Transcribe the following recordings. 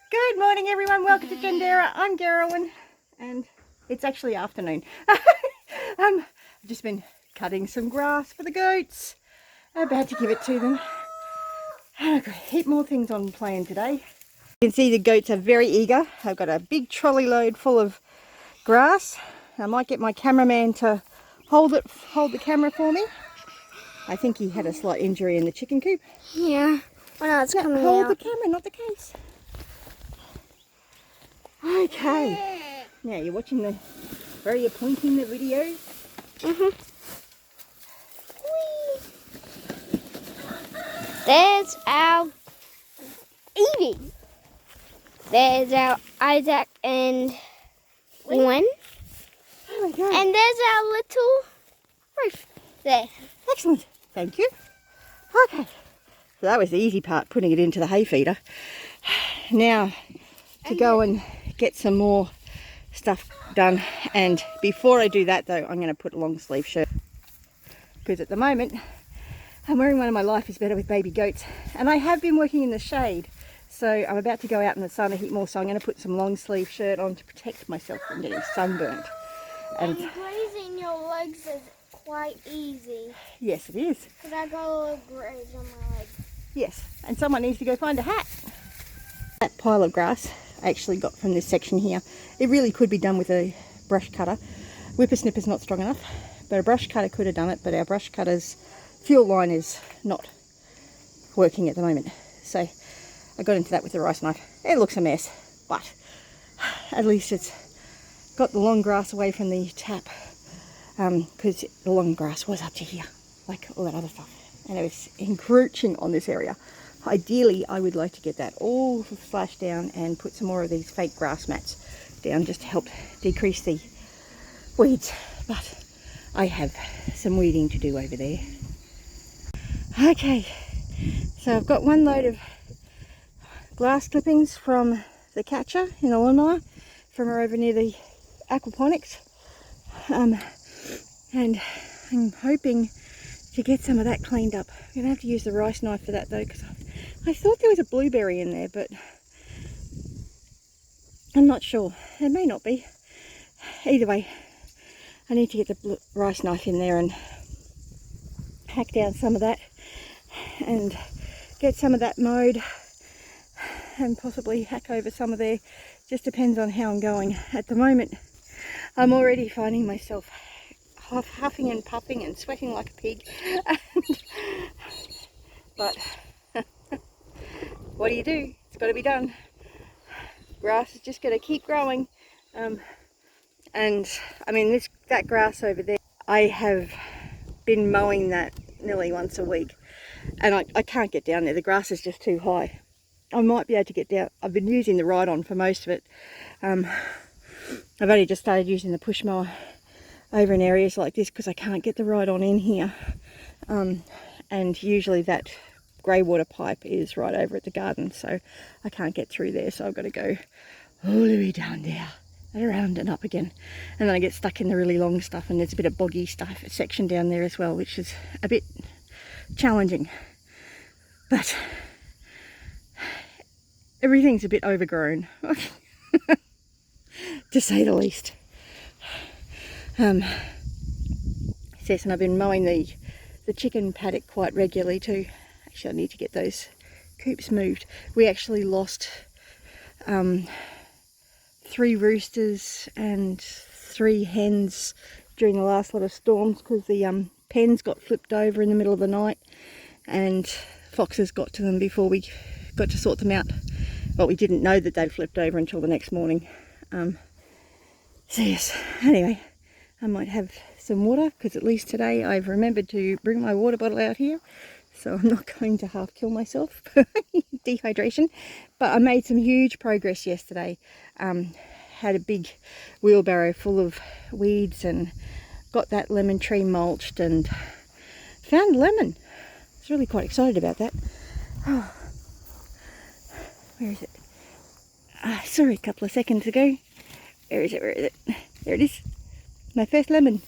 Good morning everyone, welcome to Gendera. I'm Gerwin and it's actually afternoon. I've just been cutting some grass for the goats. I'm about to give it to them. I've got a heap more things on plan today. You can see the goats are very eager. I've got a big trolley load full of grass. I might get my cameraman to hold the camera for me. I think he had a slight injury in the chicken coop. Yeah. Oh no, it's coming hold out. the camera, not the case. Okay. Now you're watching the, where are you pointing the video? There's our Evie. There's our Isaac and Gwen. Oh my God. And there's our little Ruth there. Excellent. Thank you. Okay. So that was the easy part, putting it into the hay feeder. Now to go and get some more stuff done. And before I do that though, I'm going to put a long sleeve shirt. Because at the moment, I'm wearing one of my Life is Better with Baby Goats. And I have been working in the shade. So I'm about to go out in the sun a heap more. So I'm going to put some long sleeve shirt on to protect myself from getting sunburnt. And grazing your legs is quite easy. Yes, it is. Because I got a little graze on my legs. Yes, and someone needs to go find a hat. That pile of grass I actually got from this section here. It really could be done with a brush cutter. Whippersnipper's not strong enough, but a brush cutter could have done it, but our brush cutter's fuel line is not working at the moment. So I got into that with a rice knife. It looks a mess, but at least it's got the long grass away from the tap, because the long grass was up to here, like all that other stuff. And it was encroaching on this area. Ideally, I would like to get that all slashed down and put some more of these fake grass mats down just to help decrease the weeds. But I have some weeding to do over there. Okay, so I've got one load of glass clippings from the catcher in the lawnmower from over near the aquaponics. And I'm hoping to get some of that cleaned up. I'm going to have to use the rice knife for that though, because I thought there was a blueberry in there, but I'm not sure. There may not be. Either way, I need to get the rice knife in there and hack down some of that and get some of that mowed and possibly hack over some of there. Just depends on how I'm going. At the moment, I'm already finding myself huffing and puffing and sweating like a pig. But what do you do? It's got to be done. Grass is just going to keep growing. And I mean, that grass over there, I have been mowing that nearly once a week, and I can't get down there. The grass is just too high. I might be able to get down. I've been using the ride-on for most of it. I've only just started using the push mower over in areas like this because I can't get the ride-on in here. And usually that grey water pipe is right over at the garden, so I can't get through there, so I've got to go all the way down there and around and up again, and then I get stuck in the really long stuff, and there's a bit of boggy stuff section down there as well, which is a bit challenging, but everything's a bit overgrown to say the least. And I've been mowing the chicken paddock quite regularly too. Actually, I need to get those coops moved. We actually lost 3 roosters and 3 hens during the last lot of storms because the pens got flipped over in the middle of the night and foxes got to them before we got to sort them out. Well, we didn't know that they'd flipped over until the next morning. So yes, anyway, I might have some water because at least today I've remembered to bring my water bottle out here, so I'm not going to half kill myself. Dehydration. But I made some huge progress yesterday. Had a big wheelbarrow full of weeds and got that lemon tree mulched and found lemon. I was really quite excited about that. Oh, where is it? I saw it a couple of seconds ago. Where is it? Where is it? There it is. My first lemon.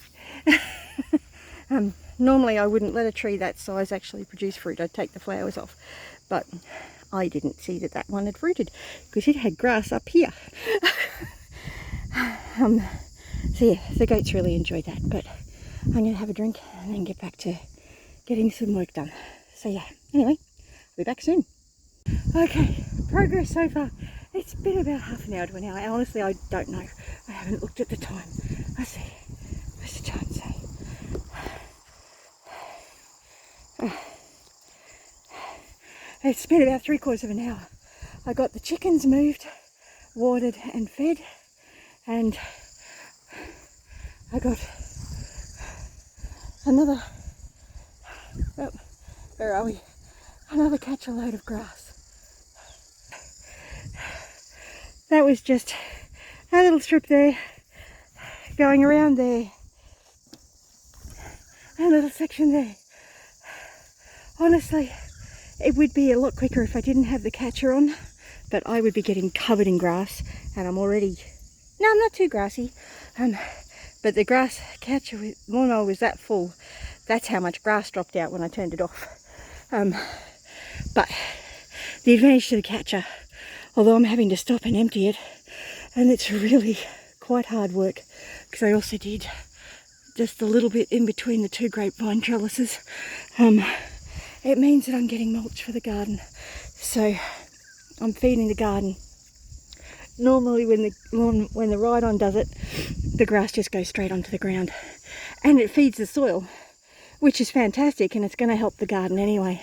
Normally I wouldn't let a tree that size actually produce fruit. I'd take the flowers off. But I didn't see that that one had rooted because it had grass up here. So yeah, the goats really enjoy that, but I'm going to have a drink and then get back to getting some work done. So yeah, anyway, I'll be back soon. Okay, progress so far. It's been about half an hour to an hour. Honestly, I don't know. I haven't looked at the time. Let's see. What's the time say? It's been about 3/4 of an hour. I got the chickens moved, watered and fed, and I got another, oh, where are we? Another catch a load of grass. That was just a little strip there, going around there, a little section there. Honestly, it would be a lot quicker if I didn't have the catcher on, but I would be getting covered in grass, and I'm already, no, I'm not too grassy, but the grass catcher with lawnmower was that full. That's how much grass dropped out when I turned it off. But the advantage to the catcher, although I'm having to stop and empty it, and it's really quite hard work, because I also did just a little bit in between the 2 grapevine trellises. It means that I'm getting mulch for the garden. So I'm feeding the garden. Normally when the ride-on does it, the grass just goes straight onto the ground. And it feeds the soil, which is fantastic, and it's going to help the garden anyway.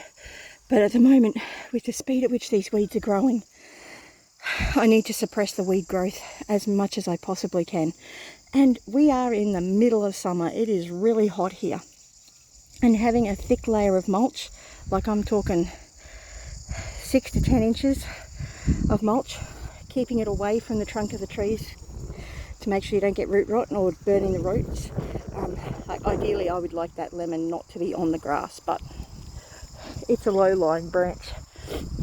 But at the moment, with the speed at which these weeds are growing, I need to suppress the weed growth as much as I possibly can. And we are in the middle of summer. It is really hot here. And having a thick layer of mulch, like I'm talking 6 to 10 inches of mulch, keeping it away from the trunk of the trees to make sure you don't get root rot or burning the roots. Ideally, I would like that lemon not to be on the grass, but it's a low-lying branch.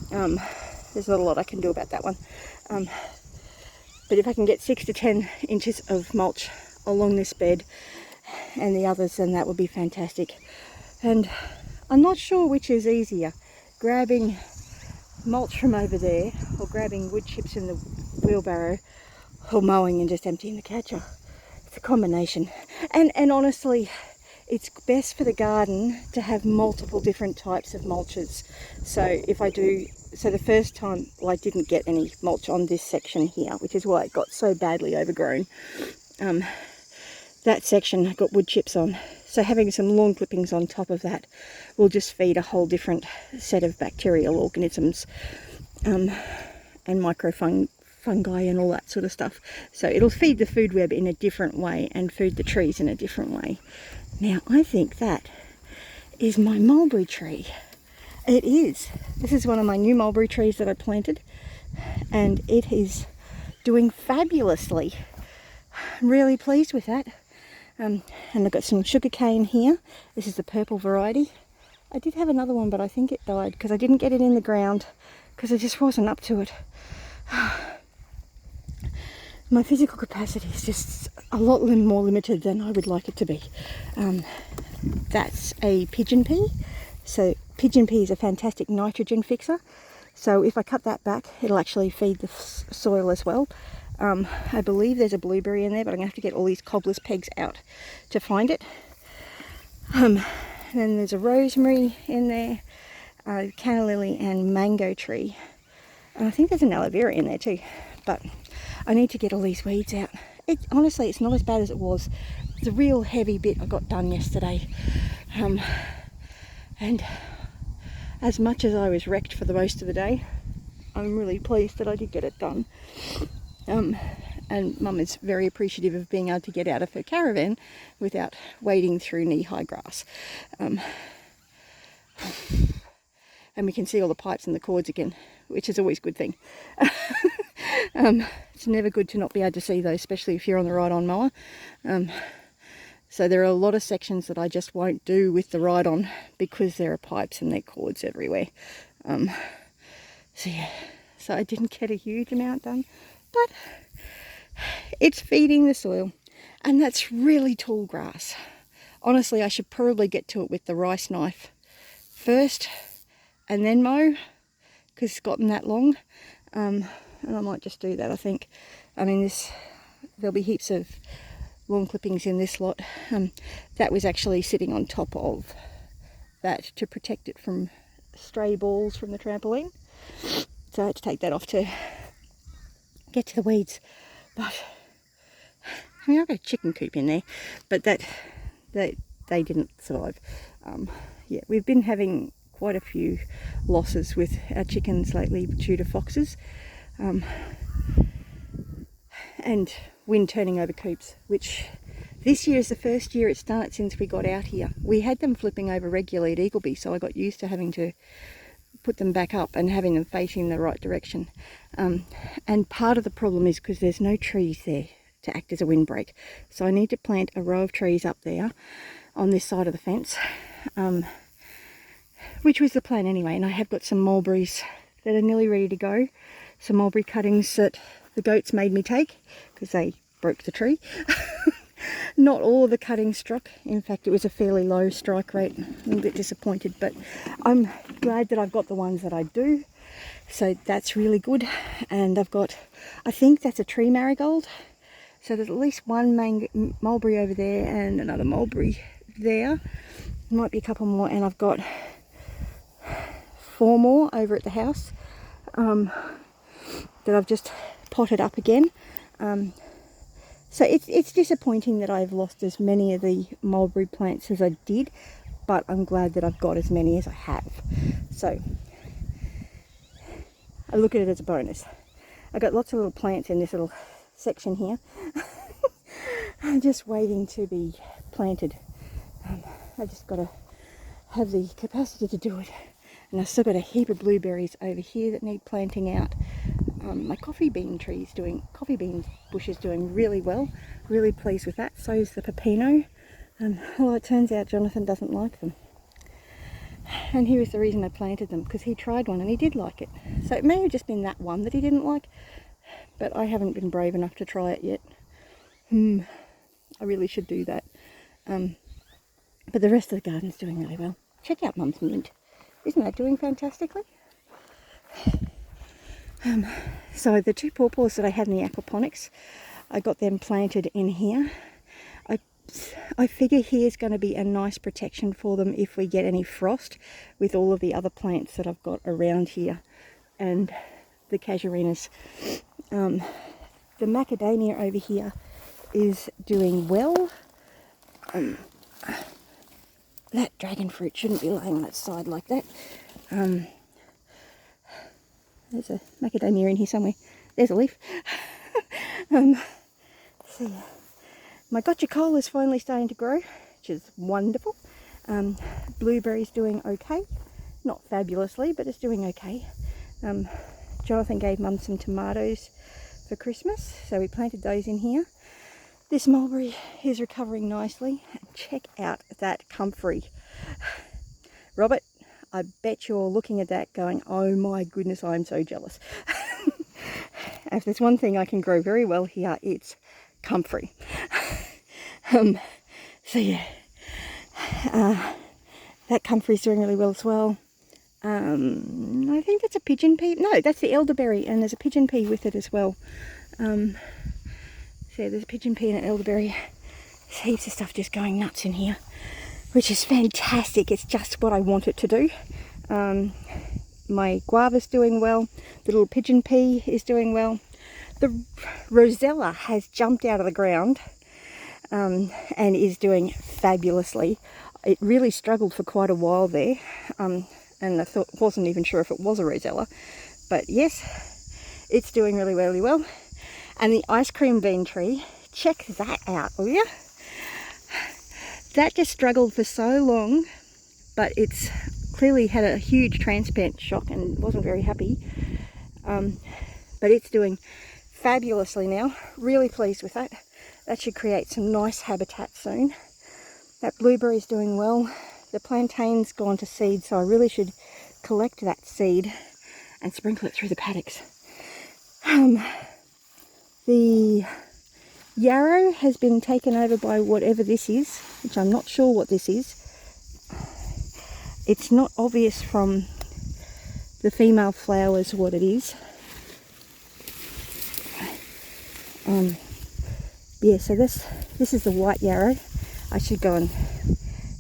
There's not a lot I can do about that one. But if I can get 6 to 10 inches of mulch along this bed and the others, then that would be fantastic. And I'm not sure which is easier, grabbing mulch from over there or grabbing wood chips in the wheelbarrow, or mowing and just emptying the catcher. It's a combination. And honestly, it's best for the garden to have multiple different types of mulches. So if I do, so the first time, well, I didn't get any mulch on this section here, which is why it got so badly overgrown. That section got wood chips on. So having some lawn clippings on top of that will just feed a whole different set of bacterial organisms and microfungi and all that sort of stuff. So it'll feed the food web in a different way and feed the trees in a different way. Now I think that is my mulberry tree. It is. This is one of my new mulberry trees that I planted, and it is doing fabulously. I'm really pleased with that. And I've got some sugar cane here. This is the purple variety. I did have another one, but I think it died because I didn't get it in the ground because I just wasn't up to it. My physical capacity is just a lot more limited than I would like it to be. That's a pigeon pea. So pigeon pea is a fantastic nitrogen fixer. So if I cut that back, it'll actually feed the soil as well. I believe there's a blueberry in there, but I'm going to have to get all these cobbler's pegs out to find it. And then there's a rosemary in there, a canna lily and mango tree. And I think there's an aloe vera in there too. But I need to get all these weeds out. Honestly, it's not as bad as it was. The real heavy bit I got done yesterday. And as much as I was wrecked for the most of the day, I'm really pleased that I did get it done. And Mum is very appreciative of being able to get out of her caravan without wading through knee-high grass. And we can see all the pipes and the cords again, which is always a good thing. It's never good to not be able to see those, especially if you're on the ride-on mower. So there are a lot of sections that I just won't do with the ride-on because there are pipes and there are cords everywhere. So yeah, so I didn't get a huge amount done. But it's feeding the soil, and that's really tall grass. Honestly, I should probably get to it with the rice knife first and then mow, because it's gotten that long. And I might just do that, I think. I mean, there'll be heaps of lawn clippings in this lot. That was actually sitting on top of that to protect it from stray balls from the trampoline. So I had to take that off to get to the weeds. But I mean, I've got a chicken coop in there, but they didn't survive. Yeah, we've been having quite a few losses with our chickens lately due to foxes, and wind turning over coops, which this year is the first year it's done it since we got out here. We had them flipping over regularly at Eagleby, so I got used to having to put them back up and having them facing the right direction. And part of the problem is because there's no trees there to act as a windbreak. So I need to plant a row of trees up there on this side of the fence, which was the plan anyway. And I have got some mulberries that are nearly ready to go. Some mulberry cuttings that the goats made me take because they broke the tree. Not all of the cuttings struck. In fact, it was a fairly low strike rate. I'm a bit disappointed, but I'm glad that I've got the ones that I do. So that's really good. And I've got, I think that's a tree marigold. So there's at least one mulberry over there and another mulberry there. Might be a couple more, and I've got 4 more over at the house that I've just potted up again. So it's disappointing that I've lost as many of the mulberry plants as I did, but I'm glad that I've got as many as I have. So I look at it as a bonus. I've got lots of little plants in this little section here. I'm just waiting to be planted. I just got to have the capacity to do it. And I've still got a heap of blueberries over here that need planting out. My coffee bean bush is doing really well. Really pleased with that. So is the pepino. Well, it turns out Jonathan doesn't like them. And here is the reason I planted them, because he tried one and he did like it. So it may have just been that one that he didn't like, but I haven't been brave enough to try it yet. I really should do that. But the rest of the garden's doing really well. Check out Mum's mint. Isn't that doing fantastically? So the 2 pawpaws that I had in the aquaponics, I got them planted in here. I figure here's going to be a nice protection for them if we get any frost with all of the other plants that I've got around here and the casuarinas. The macadamia over here is doing well. That dragon fruit shouldn't be laying on its side like that. There's a macadamia in here somewhere. There's a leaf. So yeah. My gotcha coal is finally starting to grow, which is wonderful. Blueberry's doing okay. Not fabulously, but it's doing okay. Jonathan gave Mum some tomatoes for Christmas, so we planted those in here. This mulberry is recovering nicely. Check out that comfrey. Robert, I bet you're looking at that going, oh my goodness, I'm so jealous. If there's one thing I can grow very well here, it's comfrey. So yeah, that comfrey's doing really well as well. I think that's a pigeon pea. No, that's the elderberry, and there's a pigeon pea with it as well. So yeah, there's a pigeon pea and an elderberry. There's heaps of stuff just going nuts in here, which is fantastic. It's just what I want it to do. My guava's doing well. The little pigeon pea is doing well. The rosella has jumped out of the ground and is doing fabulously. It really struggled for quite a while there, and I wasn't even sure if it was a rosella, but yes, it's doing really, really well. And the ice cream bean tree, check that out, will you? That just struggled for so long, but it's clearly had a huge transplant shock and wasn't very happy. But it's doing fabulously now. Really pleased with that. That should create some nice habitat soon. That blueberry's doing well. The plantain's gone to seed, so I really should collect that seed and sprinkle it through the paddocks. The yarrow has been taken over by whatever this is, which I'm not sure what this is. It's not obvious from the female flowers what it is. Yeah, so this is the white yarrow. I should go and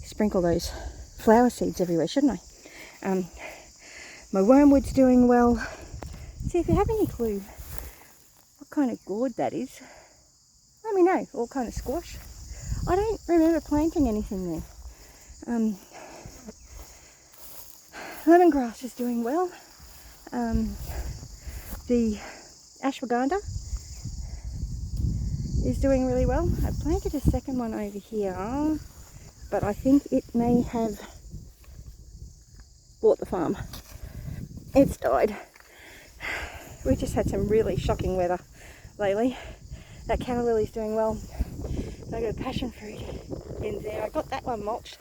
sprinkle those flower seeds everywhere, shouldn't I? My wormwood's doing well. See, if you have any clue what kind of gourd that is, let me know. All kind of squash. I don't remember planting anything there. Lemongrass is doing well. The ashwagandha is doing really well. I planted a second one over here, but I think it may have bought the farm. It's died. We just had some really shocking weather lately. That canna lily's doing well. And I got a passion fruit in there. I got that one mulched.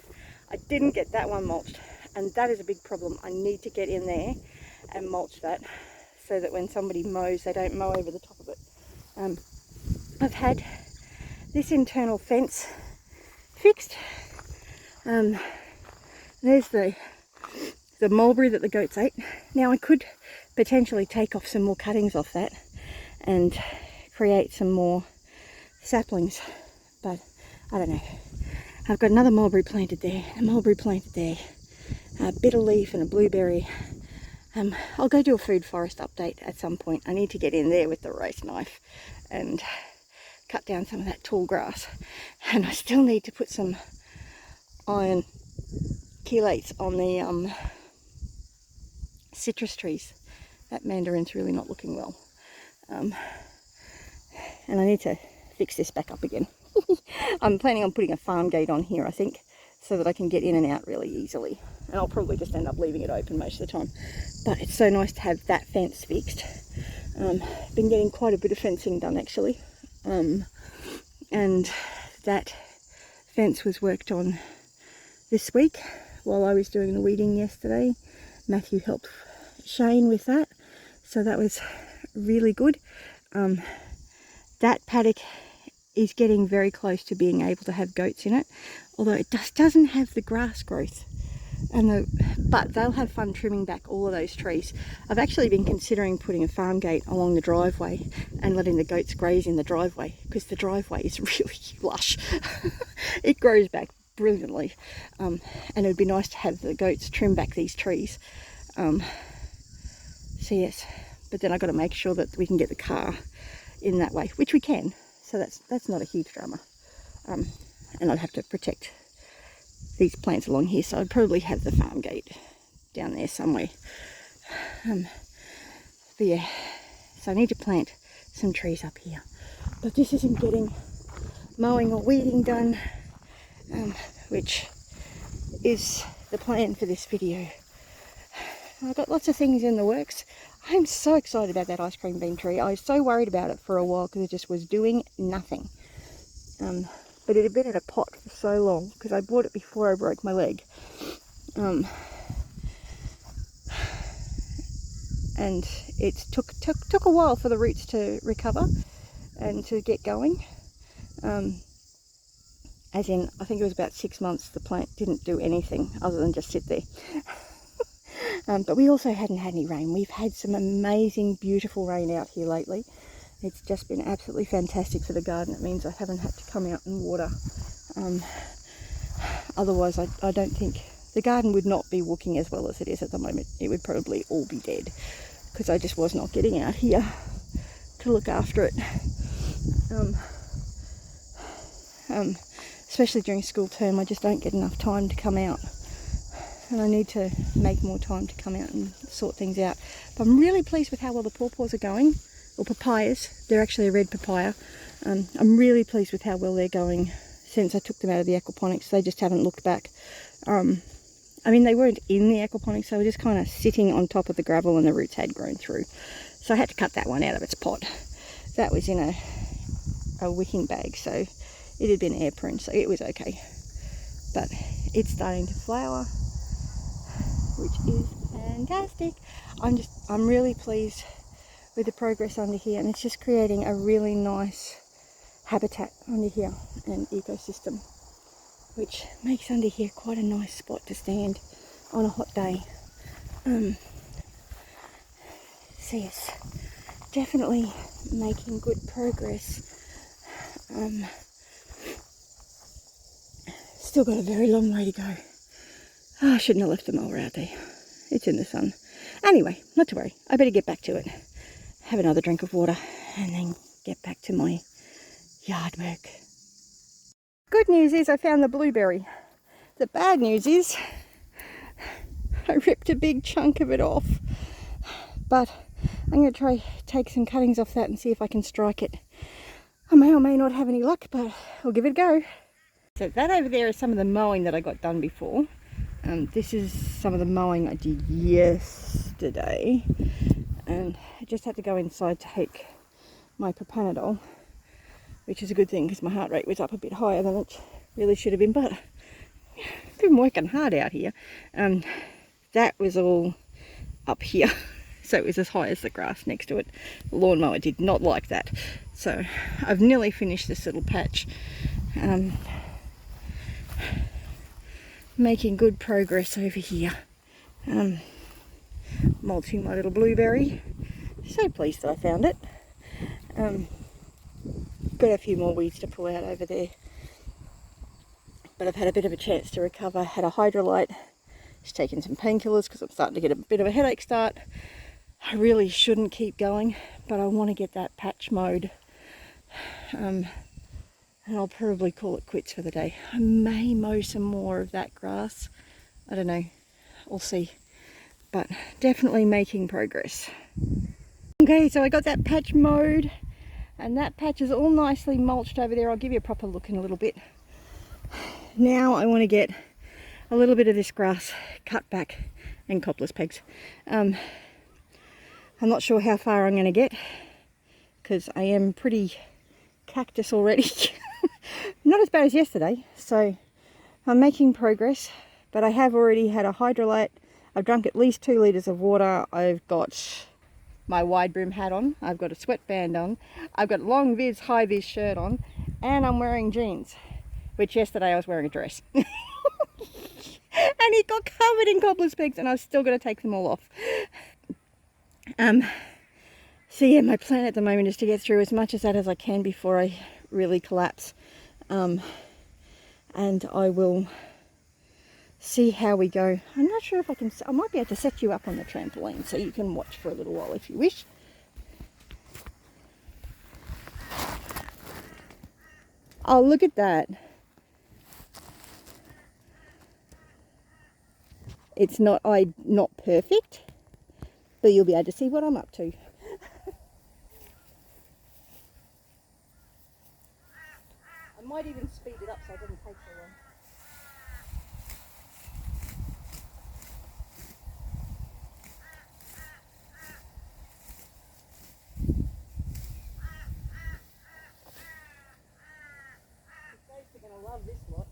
I didn't get that one mulched, and that is a big problem. I need to get in there and mulch that so that when somebody mows, they don't mow over the top of it. I've had this internal fence fixed. There's the mulberry that the goats ate. Now I could potentially take off some more cuttings off that and create some more saplings, but I don't know. I've got another mulberry planted there, a mulberry planted there, a bitter leaf and a blueberry. I'll go do a food forest update at some point. I need to get in there with the roast knife and cut down some of that tall grass, and I still need to put some iron chelates on the citrus trees. That mandarin's really not looking well, and I need to fix this back up again. I'm planning on putting a farm gate on here, I think, so that I can get in and out really easily, and I'll probably just end up leaving it open most of the time. But it's so nice to have that fence fixed. Been getting quite a bit of fencing done actually, and that fence was worked on this week while I was doing the weeding yesterday. Matthew helped Shane with that, so that was really good. That paddock is getting very close to being able to have goats in it, although it just doesn't have the grass growth, but they'll have fun trimming back all of those trees. I've actually been considering putting a farm gate along the driveway and letting the goats graze in the driveway, because the driveway is really lush. It grows back brilliantly, and it would be nice to have the goats trim back these trees. So yes, but then I've got to make sure that we can get the car in that way, which we can, so that's not a huge drama. And I'd have to protect these plants along here, so I'd probably have the farm gate down there somewhere. But yeah, so I need to plant some trees up here, but this isn't getting mowing or weeding done, which is the plan for this video. I've got lots of things in the works. I'm so excited about that ice cream bean tree. I was so worried about it for a while because it just was doing nothing. But it had been in a pot for so long because I bought it before I broke my leg. And it took a while for the roots to recover and to get going. As in, I think it was about 6 months the plant didn't do anything other than just sit there. But we also hadn't had any rain. We've had some amazing, beautiful rain out here lately. It's just been absolutely fantastic for the garden. It means I haven't had to come out and water. Otherwise, I don't think the garden would not be looking as well as it is at the moment. It would probably all be dead because I just was not getting out here to look after it. Especially during school term, I just don't get enough time to come out. And I need to make more time to come out and sort things out. But I'm really pleased with how well the pawpaws are going, or papayas. They're actually a red papaya. I'm really pleased with how well they're going since I took them out of the aquaponics. They just haven't looked back. I mean, they weren't in the aquaponics, they were just kind of sitting on top of the gravel and the roots had grown through. So I had to cut that one out of its pot. That was in a wicking bag, so it had been air pruned, so it was okay. But it's starting to flower, which is fantastic. I'm really pleased with the progress under here, and it's just creating a really nice habitat under here and ecosystem, which makes under here quite a nice spot to stand on a hot day. So yes, definitely making good progress. Still got a very long way to go. Oh, I shouldn't have left the mower out there. It's in the sun. Anyway, not to worry. I better get back to it. Have another drink of water and then get back to my yard work. Good news is I found the blueberry. The bad news is I ripped a big chunk of it off. But I'm going to try take some cuttings off that and see if I can strike it. I may or may not have any luck, but I'll give it a go. So that over there is some of the mowing that I got done before. This is some of the mowing I did yesterday. And I just had to go inside to take my propanadol, which is a good thing because my heart rate was up a bit higher than it really should have been. But I've been working hard out here. That was all up here. So it was as high as the grass next to it. The lawnmower did not like that. So I've nearly finished this little patch. Making good progress over here. Mulching my little blueberry. So pleased that I found it. Got a few more weeds to pull out over there. But I've had a bit of a chance to recover. Had a hydrolyte. Just taking some painkillers because I'm starting to get a bit of a headache start. I really shouldn't keep going, but I want to get that patch mowed. And I'll probably call it quits for the day. I may mow some more of that grass. I don't know. We'll see. But definitely making progress. Okay, so I got that patch mowed. And that patch is all nicely mulched over there. I'll give you a proper look in a little bit. Now I want to get a little bit of this grass cut back and coppice pegs. I'm not sure how far I'm going to get because I am pretty cactus already. Not as bad as yesterday, so I'm making progress, but I have already had a hydrolyte. I've drunk at least 2 litres of water. I've got my wide brim hat on, I've got a sweatband on, I've got a long vis, high vis shirt on, and I'm wearing jeans, which yesterday I was wearing a dress. And it got covered in coppice pegs and I was still going to take them all off. So yeah, my plan at the moment is to get through as much of that as I can before I really collapse. And I will see how we go. I'm not sure if I might be able to set you up on the trampoline so you can watch for a little while if you wish. Oh, look at that. It's not perfect, but you'll be able to see what I'm up to. I might even speed it up so it doesn't take so long. The goats are going to love this lot.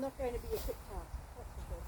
Not going to be a quick task, that's for sure.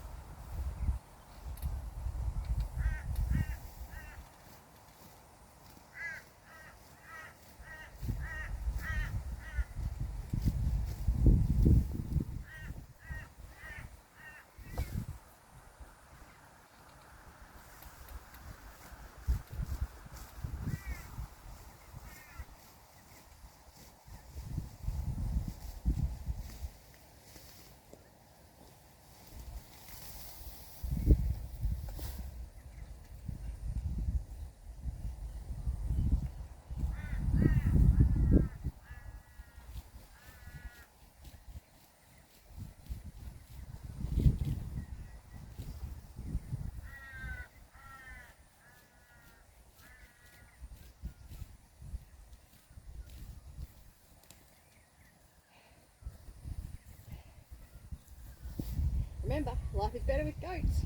Remember, life is better with goats,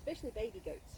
especially baby goats.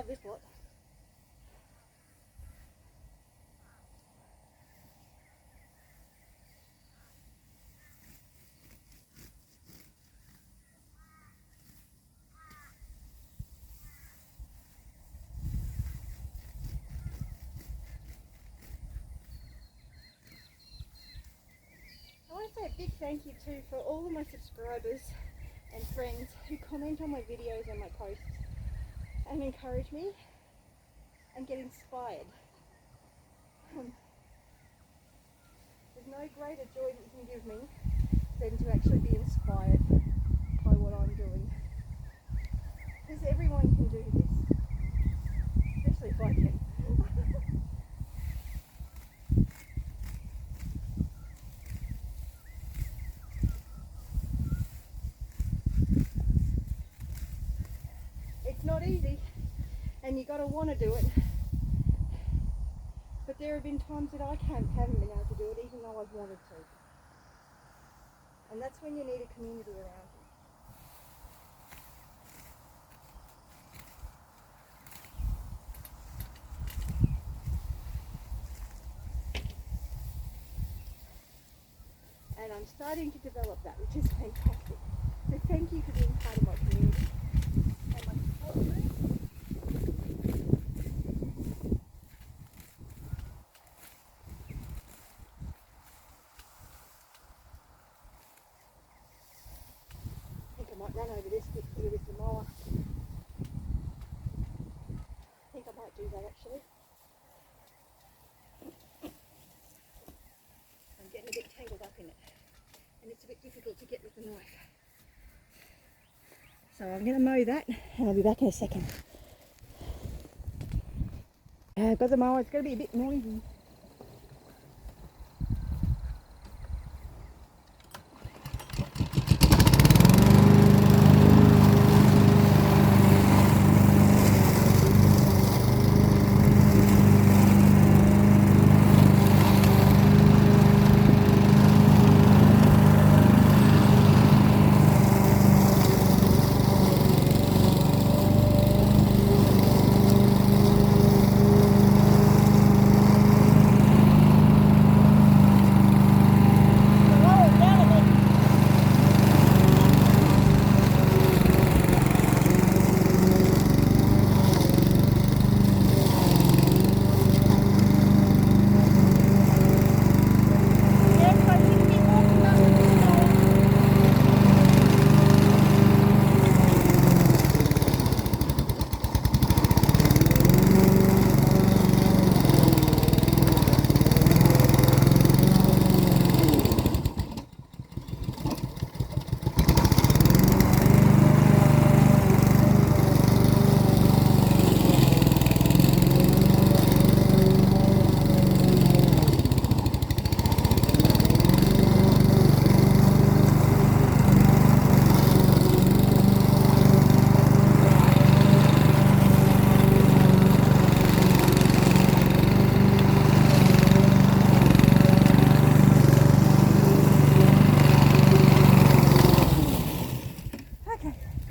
love this lot. I want to say a big thank you too for all of my subscribers and friends who comment on my videos and my posts and encourage me and get inspired. There's no greater joy that you can give me than to actually be inspired by what I'm doing. Because everyone can do this, especially if I can. It's not easy, and you got to want to do it. But there have been times that I haven't been able to do it, even though I've wanted to. And that's when you need a community around you. And I'm starting to develop that, which is fantastic. So thank you for being part of my community and my support group. I might run over this bit here with the mower. I think I might do that actually. I'm getting a bit tangled up in it, and it's a bit difficult to get with the knife. So I'm going to mow that, and I'll be back in a second. I've got the mower, it's going to be a bit noisy.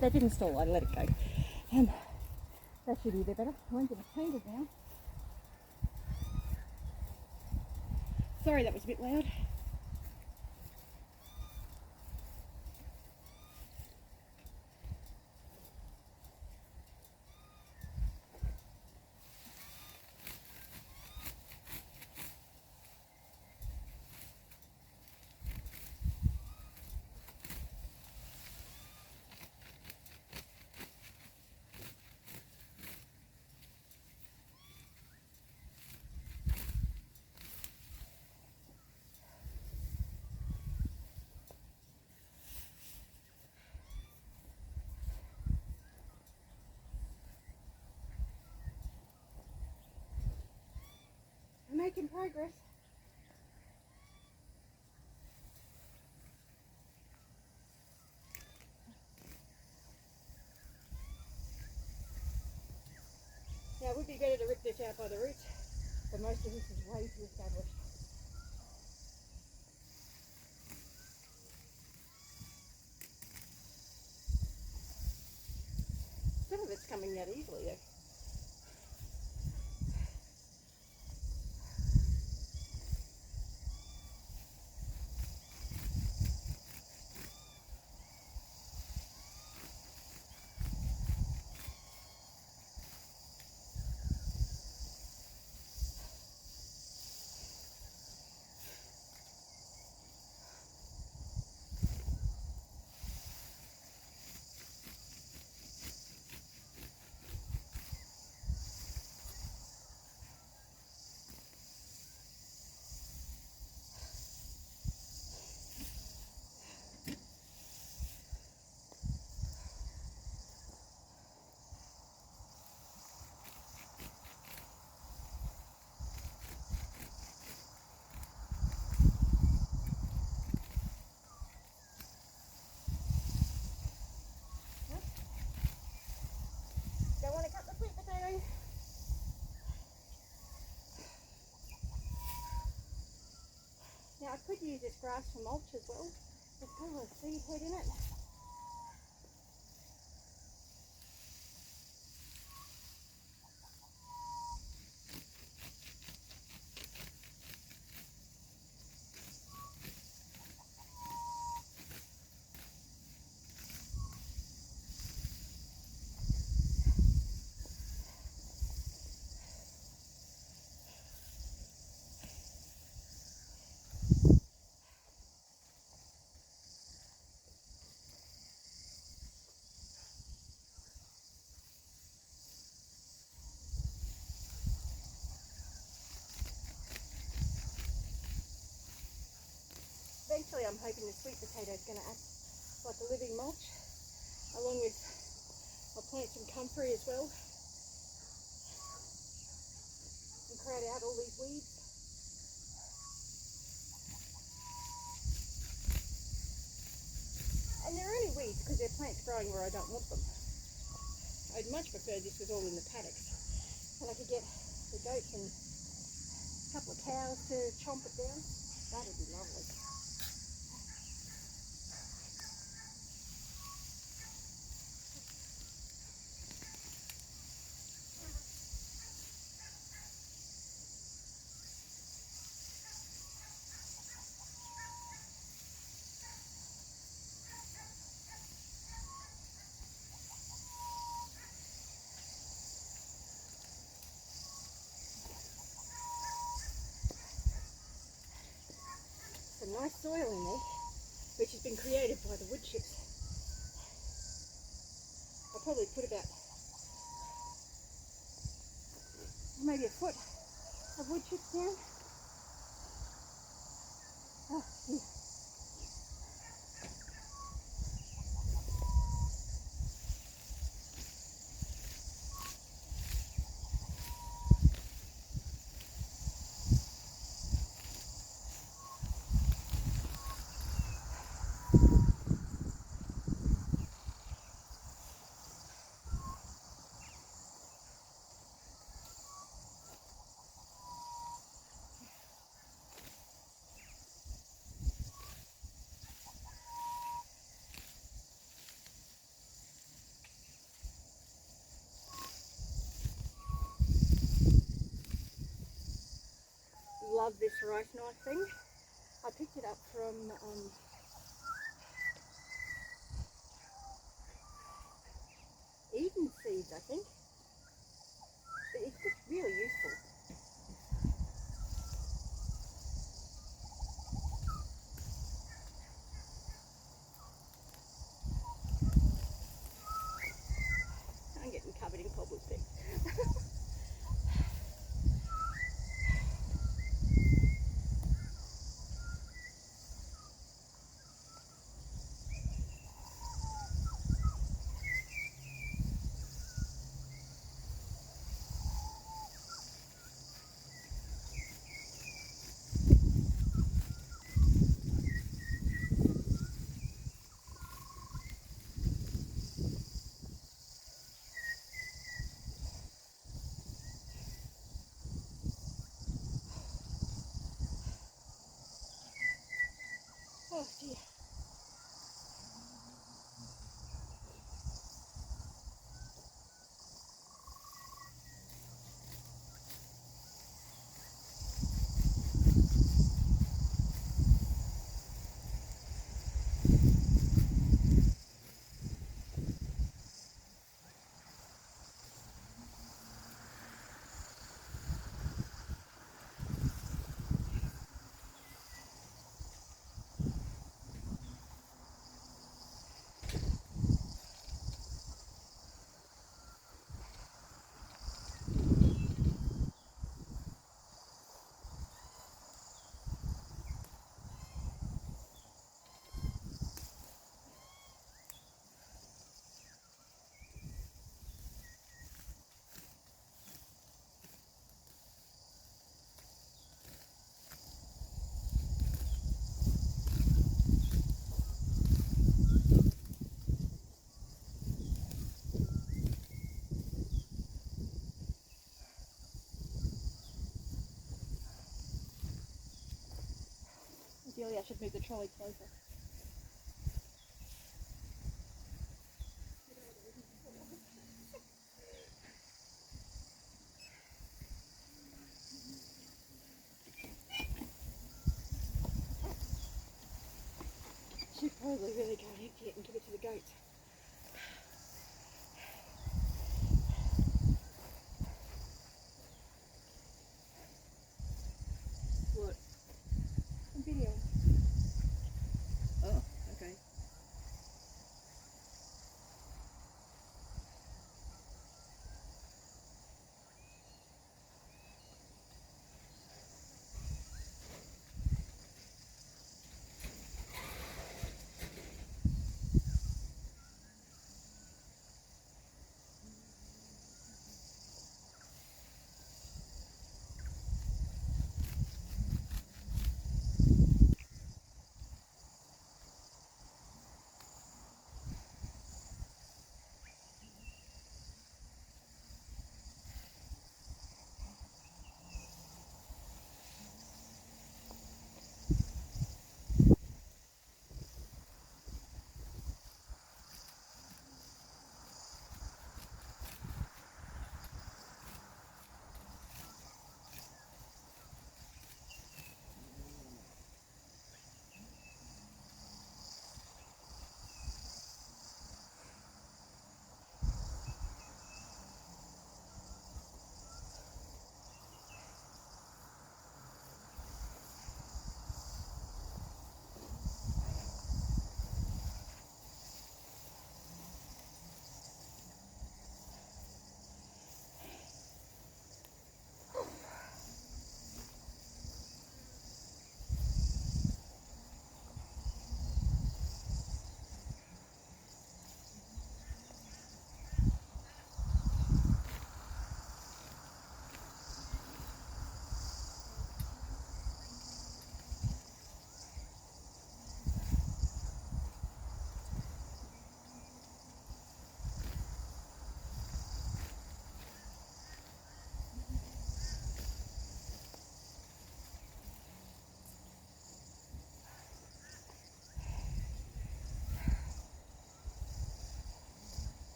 That didn't stall, I let it go. That should be a bit better. I won't get it tangled now. Sorry that was a bit loud. I'm making progress. Now it would be better to rip this out by the roots, but most of this is way too established. Some of it's coming out easily though. Could use this grass for mulch as well. There's kind of a seed head in it. Eventually I'm hoping the sweet potato is going to act like a living mulch, along with, I'll plant some comfrey as well and crowd out all these weeds. And they're only weeds because they're plants growing where I don't want them. I'd much prefer this was all in the paddocks, and I could get the goats and a couple of cows to chomp it down. That'd be lovely. Some nice soil in there, which has been created by the wood chips. I'll probably put about maybe a foot of wood chips down. Oh, yeah. Love this rice knife thing. I picked it up from Eden Seeds, I think. But it's just really useful. I'm getting covered in cobble sticks. Oh dear. Ideally, I should move the trolley closer. Should probably really go and empty it and give it to the goats. What? I'm videoing. Oh, okay.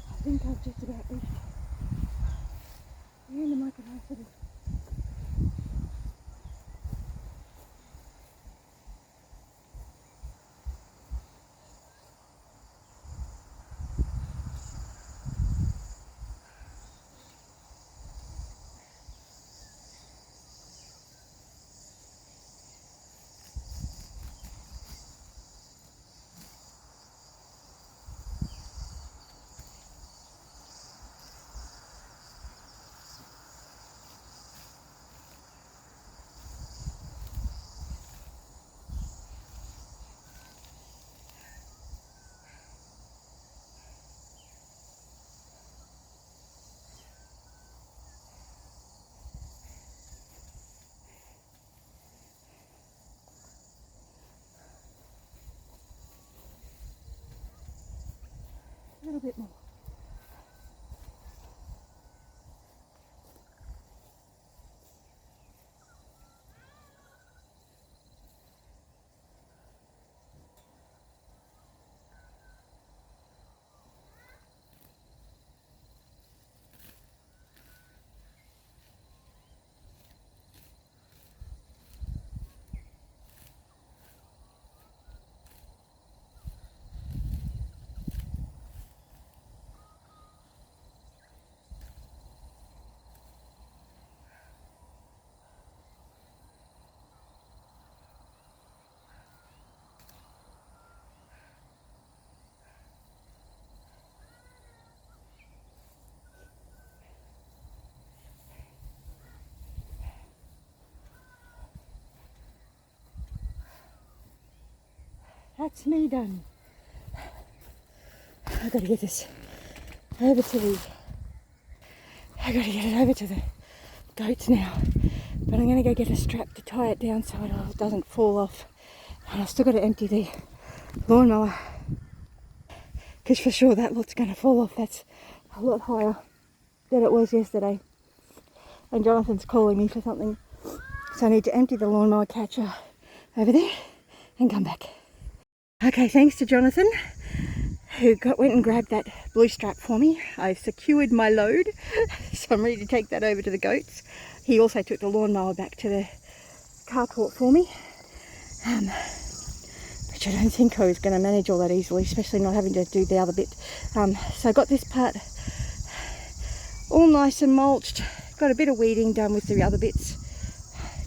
I think I've just about reached the end of my capacity. little bit more. That's me done. I've got to get this over to the... I've got to get it over to the goats now. But I'm going to go get a strap to tie it down so it doesn't fall off. And I've still got to empty the lawnmower. Because for sure that lot's going to fall off. That's a lot higher than it was yesterday. And Jonathan's calling me for something. So I need to empty the lawnmower catcher over there and come back. Okay, thanks to Jonathan, who went and grabbed that blue strap for me. I've secured my load, so I'm ready to take that over to the goats. He also took the lawnmower back to the carport for me, which I don't think I was going to manage all that easily, especially not having to do the other bit. So I got this part all nice and mulched, got a bit of weeding done with the other bits,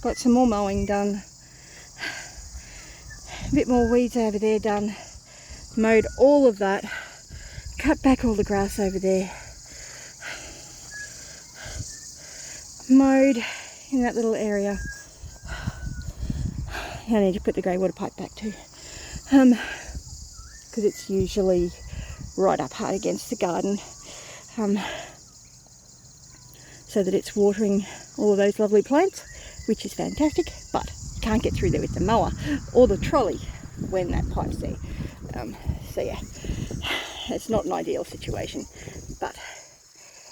got some more mowing done. A bit more weeds over there done, mowed all of that, cut back all the grass over there, mowed in that little area. I need to put the grey water pipe back too, because it's usually right up hard against the garden, so that it's watering all of those lovely plants, which is fantastic, but can't get through there with the mower or the trolley when that pipe's there. So yeah, it's not an ideal situation, but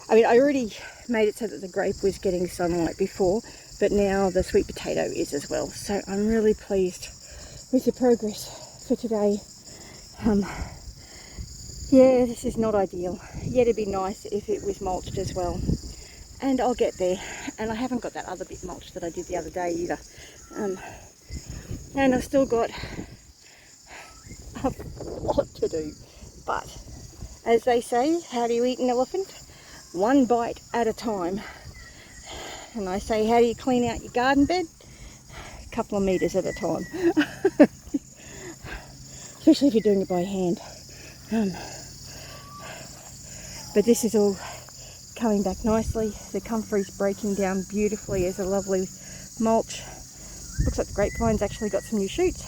I mean, I already made it so that the grape was getting sunlight before, but now the sweet potato is as well. So I'm really pleased with the progress for today. Yeah, this is not ideal. Yeah, it'd be nice if it was mulched as well. And I'll get there. And I haven't got that other bit mulched that I did the other day either. And I've still got a lot to do. But as they say, how do you eat an elephant? One bite at a time. And I say, how do you clean out your garden bed? A couple of metres at a time. Especially if you're doing it by hand. But this is all coming back nicely. The comfrey's breaking down beautifully as a lovely mulch. Looks like the grapevine's actually got some new shoots.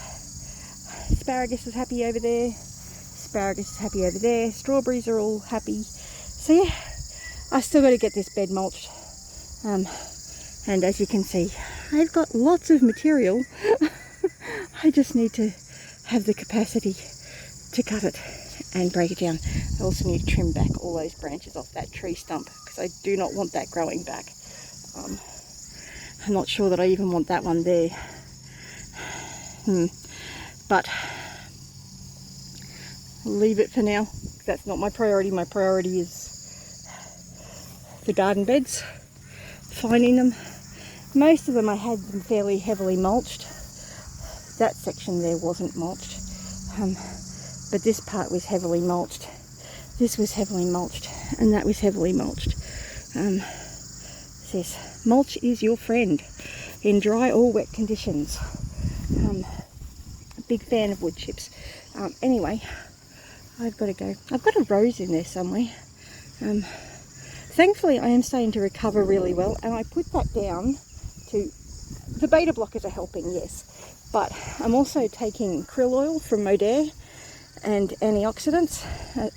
Asparagus is happy over there. Asparagus is happy over there. Strawberries are all happy. So yeah, I still got to get this bed mulched. And as you can see, I've got lots of material. I just need to have the capacity to cut it and break it down. I also need to trim back all those branches off that tree stump because I do not want that growing back. I'm not sure that I even want that one there. But I'll leave it for now. That's not my priority. My priority is the garden beds, finding them. Most of them I had them fairly heavily mulched. That section there wasn't mulched. But this part was heavily mulched. This was heavily mulched, and that was heavily mulched. It says, mulch is your friend in dry or wet conditions. A big fan of wood chips. Anyway, I've got to go. I've got a rose in there somewhere. Thankfully, I am starting to recover really well, and I put that down to... The beta blockers are helping, yes, but I'm also taking krill oil from Mulberry and antioxidants.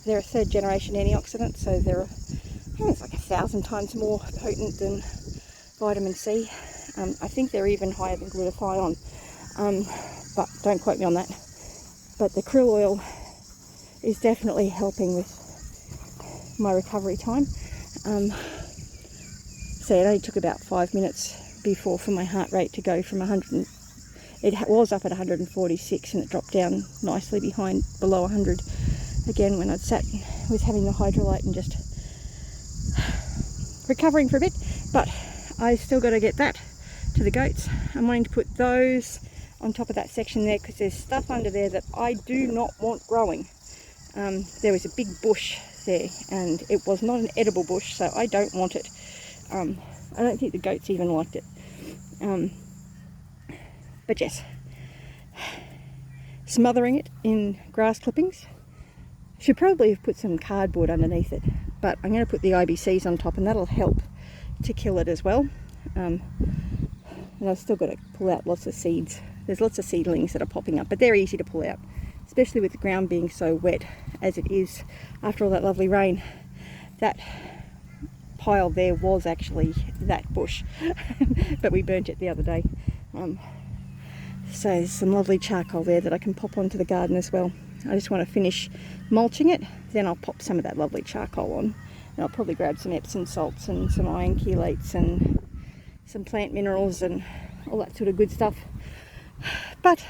They're a third generation antioxidant, so they're, I think it's like 1,000 times more potent than vitamin C. I think they're even higher than glutathione, but don't quote me on that. But the krill oil is definitely helping with my recovery time. So it only took about 5 minutes before for my heart rate to go from 100. It was up at 146 and it dropped down nicely below 100 again when I'd was having the hydrolyte and just recovering for a bit. But I still got to get that to the goats. I'm wanting to put those on top of that section there because there's stuff under there that I do not want growing. There was a big bush there and it was not an edible bush, so I don't want it. I don't think the goats even liked it. But yes, smothering it in grass clippings. Should probably have put some cardboard underneath it, but I'm going to put the IBCs on top and that'll help to kill it as well. And I've still got to pull out lots of seeds. There's lots of seedlings that are popping up, but they're easy to pull out, especially with the ground being so wet as it is after all that lovely rain. That pile there was actually that bush, but we burnt it the other day. So there's some lovely charcoal there that I can pop onto the garden as well. I just want to finish mulching it, then I'll pop some of that lovely charcoal on. And I'll probably grab some Epsom salts and some iron chelates and some plant minerals and all that sort of good stuff. But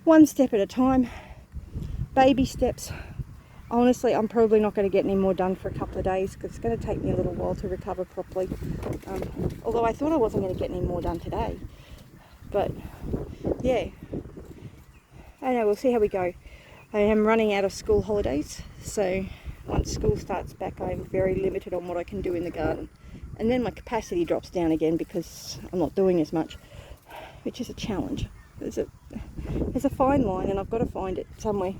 one step at a time, baby steps. Honestly, I'm probably not going to get any more done for a couple of days because it's going to take me a little while to recover properly. Although I thought I wasn't going to get any more done today. But yeah, I don't know, we'll see how we go. I am running out of school holidays, so once school starts back I'm very limited on what I can do in the garden. And then my capacity drops down again because I'm not doing as much, which is a challenge. There's a fine line and I've got to find it somewhere.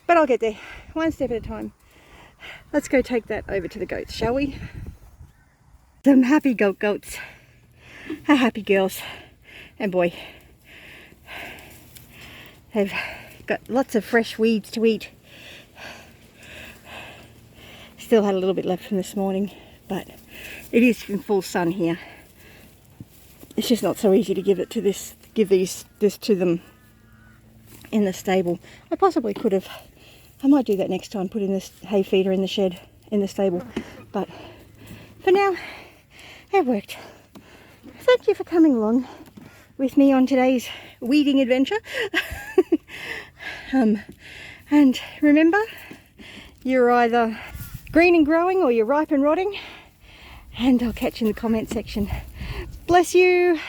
But I'll get there, one step at a time. Let's go take that over to the goats, shall we? Some happy goats. Happy girls and boy. They've got lots of fresh weeds to eat. Still had a little bit left from this morning, but it is in full sun here. It's just not so easy to give this to them in the stable. I possibly could have. I might do that next time, put in this hay feeder in the shed, in the stable. But for now, it worked. Thank you for coming along with me on today's weeding adventure. And remember, you're either green and growing or you're ripe and rotting. And I'll catch you in the comment section. Bless you.